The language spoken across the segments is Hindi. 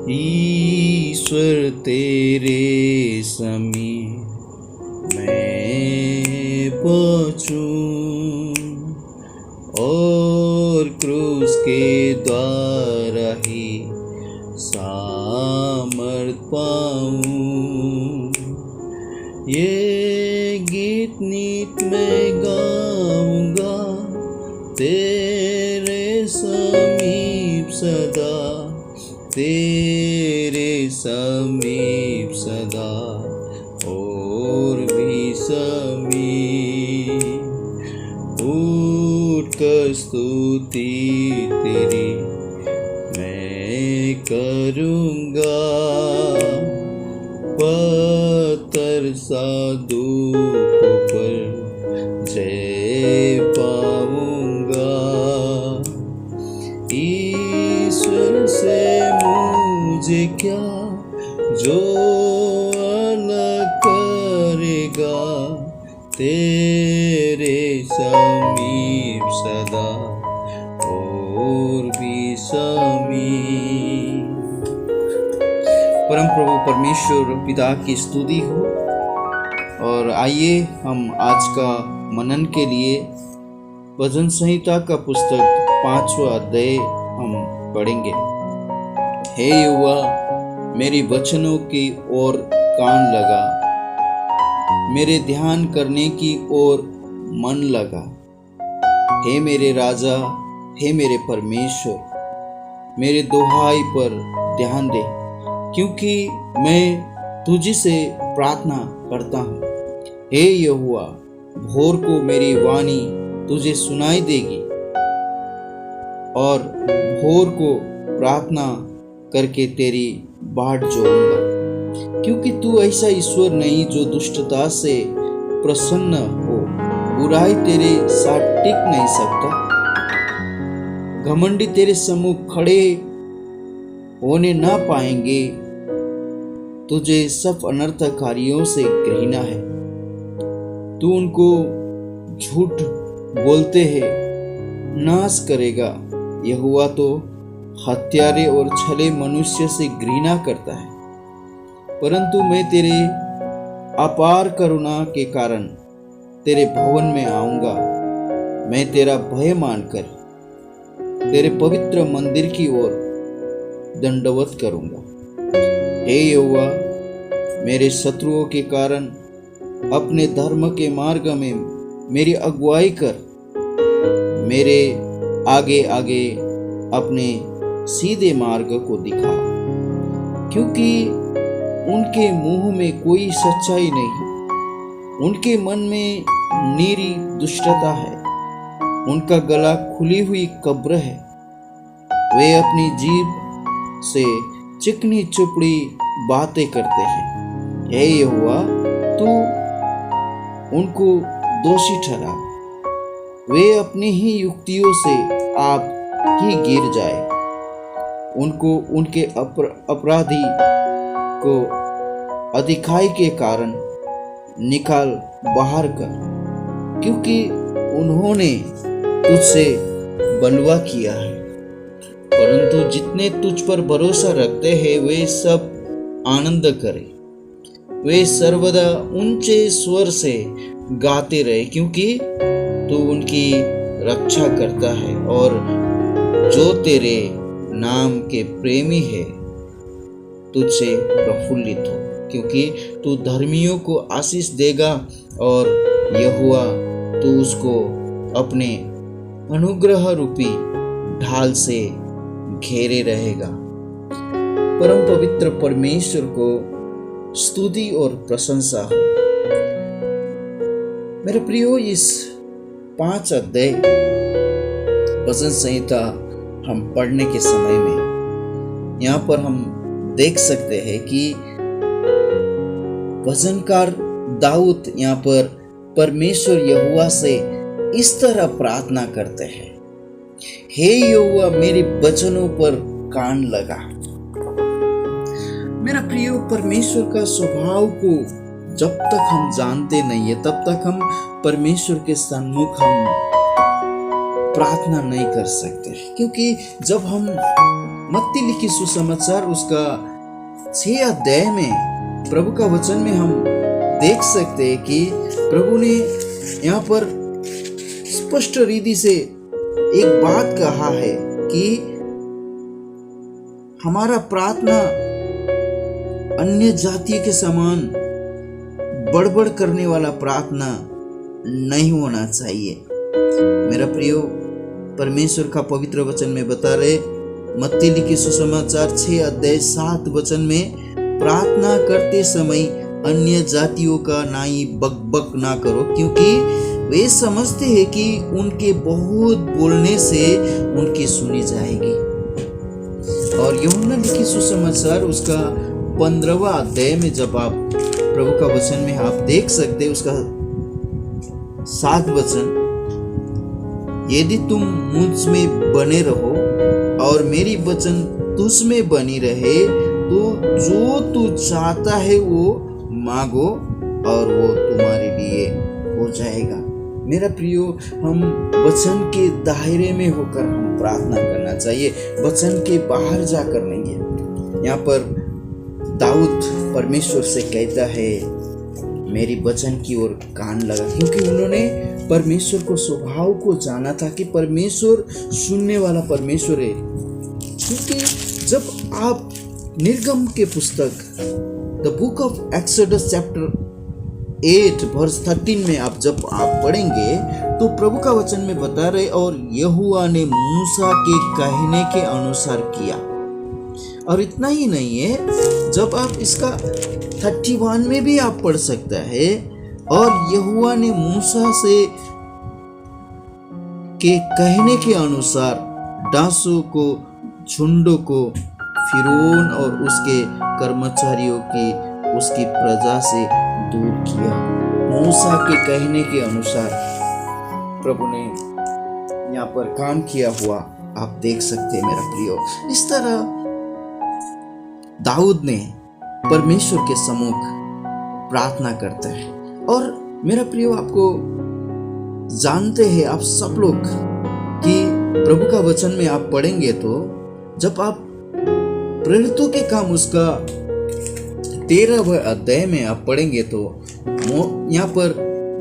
ईश्वर तेरे समीप मैं पहुँचूं और क्रूस के द्वारा ही सामर्थ पाऊं। ये गीत नित मैं गाऊंगा तेरे समीप सदा, तेरे समीप सदा और भी समीप। उठ कर स्तुति तेरी मैं करूँगा, पत्थर सा दुखों पर जय पाऊँगा। ईश्वर से मुझे क्या जो अलग करेगा, तेरे समीप सदा और भी समीप। परम प्रभु परमेश्वर पिता की स्तुति हो। और आइए हम आज का मनन के लिए भजन संहिता का पुस्तक 5वां अध्याय हम पढ़ेंगे। हे युवा, मेरी वचनों की ओर कान लगा, मेरे ध्यान करने की ओर मन लगा। हे मेरे राजा, हे मेरे परमेश्वर, मेरे दुहाई पर ध्यान दे, क्योंकि मैं तुझी से प्रार्थना करता हूँ। हे यहोवा, भोर को मेरी वाणी तुझे सुनाई देगी और भोर को प्रार्थना करके तेरी बाट जोड़ूंगा, क्योंकि तू ऐसा ईश्वर नहीं जो दुष्टता से प्रसन्न हो, बुराई तेरे साथ टिक नहीं सकता। घमंडी तेरे सम्मुख खड़े होने ना पाएंगे, तुझे सब अनर्थकारियों से घृणा है। तू उनको झूठ बोलते हैं नाश करेगा। यहोवा तो हत्यारे और छले मनुष्य से घृणा करता है, परंतु मैं तेरे अपार करुणा के कारण तेरे भवन में आऊंगा। मैं तेरा भय मानकर तेरे पवित्र मंदिर की ओर दंडवत करूंगा। हे यहोवा, मेरे शत्रुओं के कारण अपने धर्म के मार्ग में मेरी अगुवाई कर, मेरे आगे आगे अपने सीधे मार्ग को दिखा, क्योंकि उनके मुंह में कोई सच्चाई नहीं, उनके मन में नीरी दुष्टता है, उनका गला खुली हुई कब्र है। वे अपनी जीभ से चिकनी चुपड़ी बातें करते हैं। हे यहोवा, तू उनको दोषी ठहरा, वे अपनी ही युक्तियों से आप ही गिर जाए। उनको उनके अपराधी को अधिकाई के कारण निकाल बाहर कर, क्योंकि उन्होंने तुझसे बलवा किया है। परंतु जितने तुझ पर भरोसा रखते हैं वे सब आनंद करें, वे सर्वदा ऊंचे स्वर से गाते रहे, क्योंकि तू उनकी रक्षा करता है और जो तेरे नाम के प्रेमी है तुझसे प्रफुल्लित हो, क्योंकि तू धर्मियों को आशीष देगा और यहोवा तू उसको अपने अनुग्रह रूपी ढाल से घेरे रहेगा। परम पवित्र परमेश्वर को स्तुति और प्रशंसा हो। मेरे प्रियो, इस 5 अध्याय भजन संहिता हम पढ़ने के समय में यहाँ पर हम देख सकते हैं कि भजनकार दाऊद यहाँ पर परमेश्वर यहोवा से इस तरह प्रार्थना करते हैं, हे यहोवा, मेरे वचनों पर कान लगा। मेरा प्रिय, परमेश्वर का स्वभाव को जब तक हम जानते नहीं है तब तक हम परमेश्वर के सन्मुख हम प्रार्थना नहीं कर सकते, क्योंकि जब हम मत्ती लिखी सुसमाचार उसका 6 अध्याय में प्रभु का वचन में हम देख सकते हैं कि प्रभु ने यहाँ पर स्पष्ट रीति से एक बात कहा है कि हमारा प्रार्थना अन्य जाति के समान बड़बड़ करने वाला प्रार्थना नहीं होना चाहिए। मेरा प्रियो, परमेश्वर का पवित्र वचन में बता रहे मत्ती लिखी सुसमाचार 6 अध्याय 7 वचन में, प्रार्थना करते समय अन्य जातियों का नाई बकबक ना करो, क्योंकि वे समझते हैं कि उनके बहुत बोलने से उनकी सुनी जाएगी। और यूहन्ना लिखी सुसमाचार उसका 15वां अध्याय में जब आप प्रभु का वचन में आप देख सकते उसका 7 वचन, यदि तुम मुझ में बने रहो और मेरी वचन तुझ में बनी रहे तो जो तू चाहता है वो मांगो और वो तुम्हारे लिए हो जाएगा। मेरा प्रियो, हम वचन के दायरे में होकर हम प्रार्थना करना चाहिए, वचन के बाहर जाकर नहीं। यहाँ पर दाऊद परमेश्वर से कहता है मेरी वचन की ओर कान लगा, क्योंकि उन्होंने परमेश्वर को स्वभाव को जाना था कि परमेश्वर सुनने वाला परमेश्वर है। क्योंकि जब आप निर्गम के पुस्तक the book of Exodus chapter 8 verse 13 में जब आप पढ़ेंगे तो प्रभु का वचन में बता रहे, और यहोवा ने मूसा के कहने के अनुसार किया। और इतना ही नहीं है, जब आप इसका 31 में भी आप पढ़ सकते हैं, और यहोवा ने मूसा से के कहने के अनुसार दासों को, झुंडों को, फिरौन और उसके कर्मचारियों की उसकी प्रजा से दूर किया। मूसा के कहने के अनुसार प्रभु ने यहाँ पर काम किया हुआ आप देख सकते हैं। मेरा प्रियो, इस तरह दाऊद ने परमेश्वर के सम्मुख प्रार्थना करता है। और मेरा प्रियो, आपको जानते हैं आप सब लोग कि प्रभु का वचन में आप पढ़ेंगे तो जब आप प्रेरितों के काम उसका 13वें अध्याय में आप पढ़ेंगे तो यहाँ पर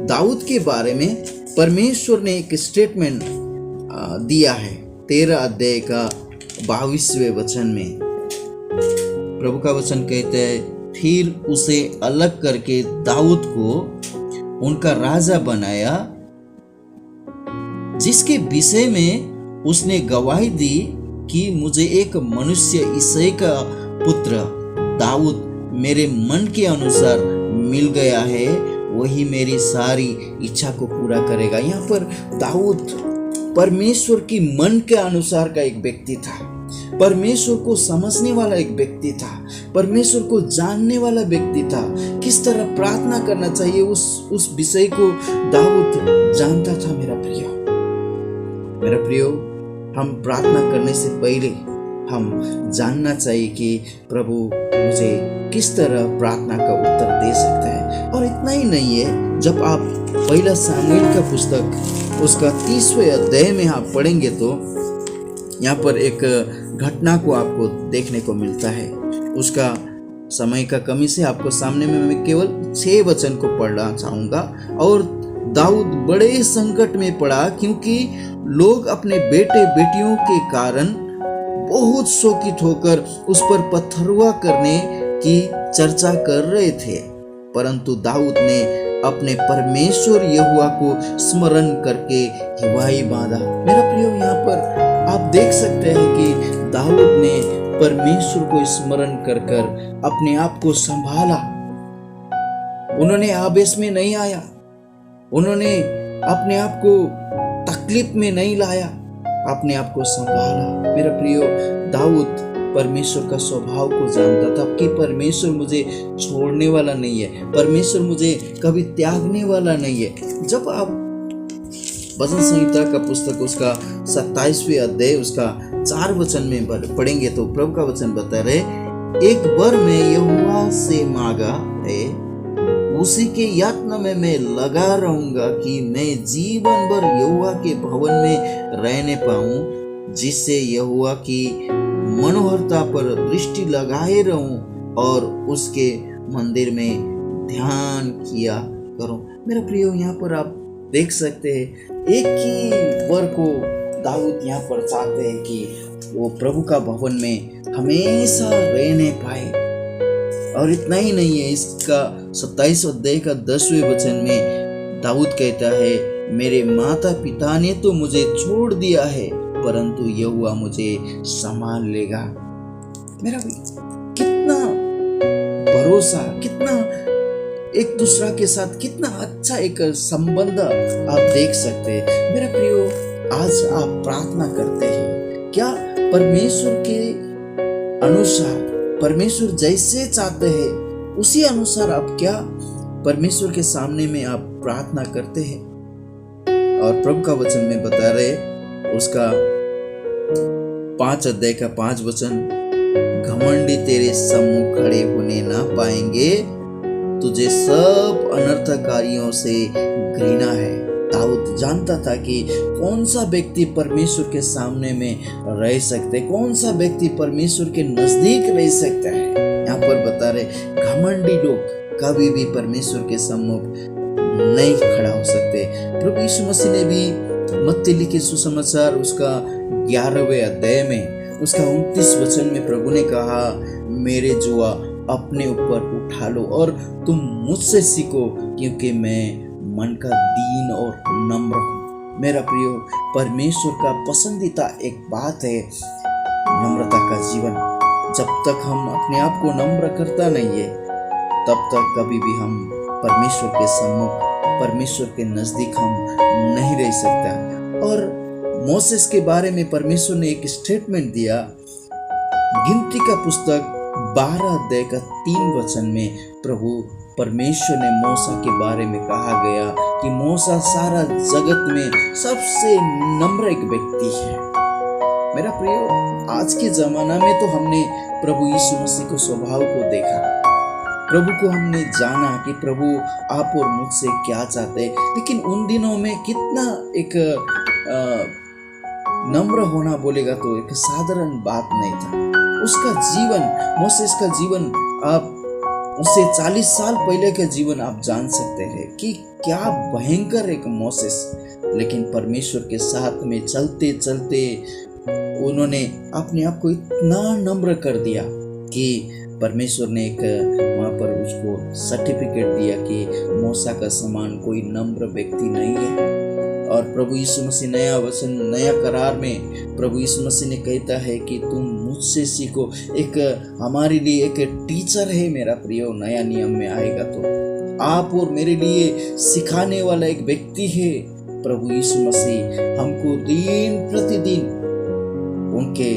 दाऊद के बारे में परमेश्वर ने एक स्टेटमेंट दिया है। 13 अध्याय का 22वें वचन में प्रभु का वचन कहते हैं, फिर उसे अलग करके दाऊद को उनका राजा बनाया, जिसके विषय में उसने गवाही दी कि मुझे एक मनुष्य ईसाई का पुत्र दाऊद मेरे मन के अनुसार मिल गया है, वही मेरी सारी इच्छा को पूरा करेगा। यहाँ पर दाऊद परमेश्वर की मन के अनुसार का एक व्यक्ति था, परमेश्वर को समझने वाला एक व्यक्ति था, परमेश्वर को जानने वाला व्यक्ति था। किस तरह प्रार्थना करना चाहिए उस विषय को दाऊद जानता था। मेरा प्रियो, हम प्रार्थना करने से पहले हम जानना चाहिए कि प्रभु मुझे किस तरह प्रार्थना का उत्तर दे सकता है। और इतना ही नहीं है, जब आप पहला सामुएल का पुस्तक उसका 30वें अध्याय में आप पढ़ेंगे तो यहाँ पर एक घटना को आपको देखने को मिलता है। उसका समय का कमी से आपको सामने में मैं केवल 6 वचन को पढ़ना चाहूँगा। और दाऊद बड़े संकट में पड़ा, क्योंकि लोग अपने बेटे बेटियों के कारण बहुत शोकित होकर उस पर पत्थरवा करने की चर्चा कर रहे थे। परंतु दाऊद ने अपने परमेश्वर यहोवा को स्मरण करके हिवाई बांधा। मेरा प्रियो, यहाँ पर आप देख सकते हैं कि दाऊद ने परमेश्वर को स्मरण कर अपने आप को संभाला। उन्होंने आवेश में नहीं आया, उन्होंने अपने आप को तकलीफ में नहीं लाया, अपने आप को संभाला। मेरा प्रियो, दाऊद परमेश्वर का स्वभाव को जानता था कि परमेश्वर मुझे छोड़ने वाला नहीं है, परमेश्वर मुझे कभी त्यागने वाला नहीं है। जब आप भजन संहिता का पुस्तक उसका 27वें अध्याय उसका 4 वचन में पढ़ेंगे तो प्रभु का वचन बता रहे, एक बार मैं यहोवा से मांगा है, उसी के यत्न में मैं लगा रहूंगा कि मैं जीवन भर यहोवा के भवन में रहने पाऊं, जिससे यहोवा की मनोहरता पर दृष्टि लगाए रहूं और उसके मंदिर में ध्यान किया करूं। मेरे प्रियो, यहाँ पर आप देख सकते हैं एक ही वर को दाऊद यहाँ पर चाहते हैं कि वो प्रभु का भवन में हमेशा रहने पाए। और इतना ही नहीं है, इसका 27 अध्याय का 10वें वचन में दाऊद कहता है, मेरे माता पिता ने तो मुझे छोड़ दिया है, परंतु यहोवा मुझे संभाल लेगा। मेरा कितना भरोसा, कितना एक दूसरा के साथ कितना अच्छा एक संबंध आप देख सकते हैं। मेरे प्रियो, आज आप प्रार्थना करते हैं क्या? परमेश्वर के अनुसार, परमेश्वर जैसे चाहते हैं उसी अनुसार आप क्या परमेश्वर के सामने में आप प्रार्थना करते हैं? और प्रभु का वचन में बता रहे, उसका 5 अध्याय का 5 वचन, घमंडी तेरे सम्मुख खड़े होने ना पाएंगे, तुझे सब अनर्थकारियों से घृणा है। दाऊद जानता था कि कौन सा व्यक्ति परमेश्वर के सामने में रह सकते, कौन सा व्यक्ति परमेश्वर के नजदीक रह सकता है। यहाँ पर बता रहे, घमंडी लोग कभी भी परमेश्वर के सम्मुख नहीं खड़ा हो सकते। प्रभु यीशु मसीह ने भी मत्ती लिखे सुसमाचार उसका 11वें अध्याय में उसका 29 वचन में प्रभु ने कहा, मेरे जुआ अपने ऊपर उठा लो और तुम मुझसे सीखो, क्योंकि मैं मन का दीन और नम्र हूँ। मेरा प्रियो, परमेश्वर का पसंदीदा एक बात है नम्रता का जीवन। जब तक हम अपने आप को नम्र करता नहीं है, तब तक कभी भी हम परमेश्वर के सम्मुख, परमेश्वर के नजदीक हम नहीं रह सकता। और मोसेस के बारे में परमेश्वर ने एक स्टेटमेंट दिया, गिनती का पुस्तक 12 अध्याय का 3 वचन में प्रभु परमेश्वर ने मूसा के बारे में कहा गया कि मूसा सारा जगत में सबसे नम्र एक व्यक्ति है। मेरा प्रियो, आज के जमाना में तो हमने प्रभु यीशु मसीह को स्वभाव को देखा, प्रभु को हमने जाना कि प्रभु आप और मुझसे क्या चाहते हैं, लेकिन उन दिनों में कितना एक नम्र होना बोलेगा तो एक साधारण बात नहीं था। उसका जीवन, मोसेस का जीवन, आप उससे 40 साल पहले का जीवन आप जान सकते हैं कि क्या भयंकर एक मोसेस, लेकिन परमेश्वर के साथ में चलते चलते उन्होंने अपने आप को इतना नम्र कर दिया कि परमेश्वर ने एक वहाँ पर उसको सर्टिफिकेट दिया कि मूसा का समान कोई नम्र व्यक्ति नहीं है। और प्रभु यीशु मसीह नया वचन, नया करार में प्रभु यीशु मसीह ने कहता है कि तुम मुझसे सीखो। एक हमारे लिए एक टीचर है मेरा प्रियो, नया नियम में आएगा तो आप और मेरे लिए सिखाने वाला एक व्यक्ति है प्रभु यीशु मसीह। हमको दिन प्रतिदिन उनके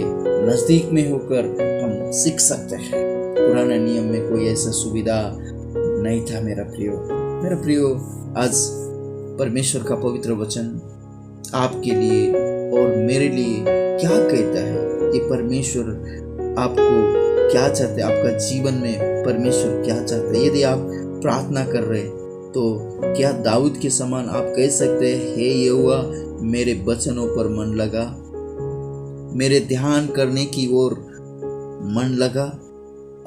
नजदीक में होकर हम सीख सकते हैं। पुराने नियम में कोई ऐसा सुविधा नहीं था मेरा प्रियो। आज परमेश्वर का पवित्र वचन आपके लिए और मेरे लिए क्या कहता है कि परमेश्वर आपको क्या चाहते, आपका जीवन में परमेश्वर क्या चाहते हैं। यदि आप प्रार्थना कर रहे तो क्या दाऊद के समान आप कह सकते हैं, हे यहोवा मेरे वचनों पर मन लगा, मेरे ध्यान करने की ओर मन लगा।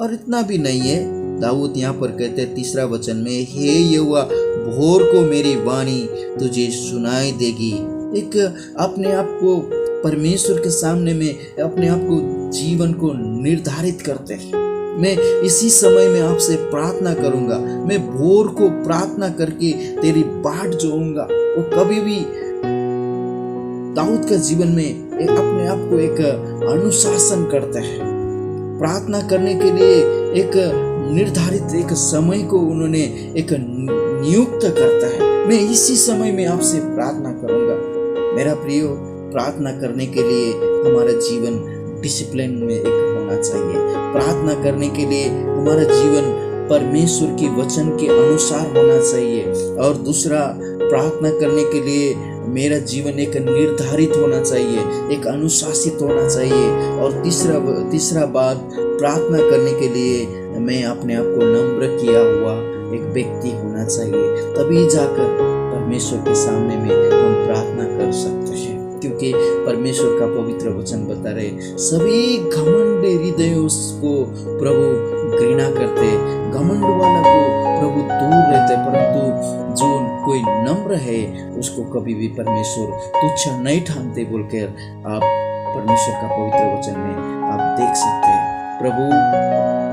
और इतना भी नहीं है, दाऊद यहाँ पर कहते हैं 3 वचन में, हे यहोवा भोर को मेरी वाणी तुझे सुनाई देगी। एक अपने आप को परमेश्वर के सामने में अपने आप को, जीवन को निर्धारित करते हैं। मैं इसी समय में आपसे प्रार्थना करूंगा, मैं भोर को प्रार्थना करके तेरी बाट जोऊंगा। वो कभी भी दाऊद का जीवन में अपने आप को एक अनुशासन करते हैं। प्रार्थना करने के लिए एक निर्धारित एक समय को उन्होंने एक नियुक्त करता है। मैं इसी समय में आपसे प्रार्थना करूंगा। मेरा प्रियो, प्रार्थना करने के लिए हमारा जीवन डिसिप्लिन में एक होना चाहिए। प्रार्थना करने के लिए हमारा जीवन परमेश्वर के वचन के अनुसार होना चाहिए। और दूसरा, प्रार्थना करने के लिए मेरा जीवन एक निर्धारित होना चाहिए, एक अनुशासित होना चाहिए। और तीसरा बात, प्रार्थना करने के लिए मैं अपने आप को नम्र किया हुआ एक व्यक्ति होना चाहिए। तभी जाकर परमेश्वर के सामने में हम प्रार्थना कर सकते हैं। क्योंकि परमेश्वर का पवित्र वचन बता रहे सभी घमंड हृदयों को प्रभु घृणा करते, घमंड वाला को प्रभु दूर रहते, परंतु जो कोई नम्र है उसको कभी भी परमेश्वर तुच्छ नहीं ठानते बोलकर आप परमेश्वर का पवित्र वचन में आप देख सकते हैं। प्रभु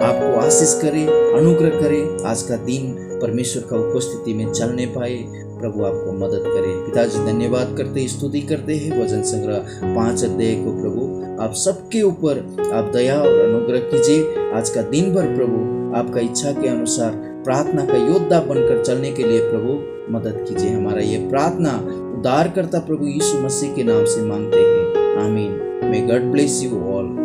आपको आशीष करे, अनुग्रह करे, आज का दिन परमेश्वर का उपस्थिति में चलने पाए, प्रभु आपको मदद करे। पिताजी धन्यवाद करते, स्तुति करते हैं वचन संग्रह 5 अध्याय को प्रभु आप सबके ऊपर आप दया और अनुग्रह कीजिए। आज का दिन भर प्रभु आपका इच्छा के अनुसार प्रार्थना का योद्धा बनकर चलने के लिए प्रभु मदद कीजिए। हमारा ये प्रार्थना उद्धारकर्ता प्रभु यीशु मसीह के नाम से मांगते हैं, आमीन। May God bless you all.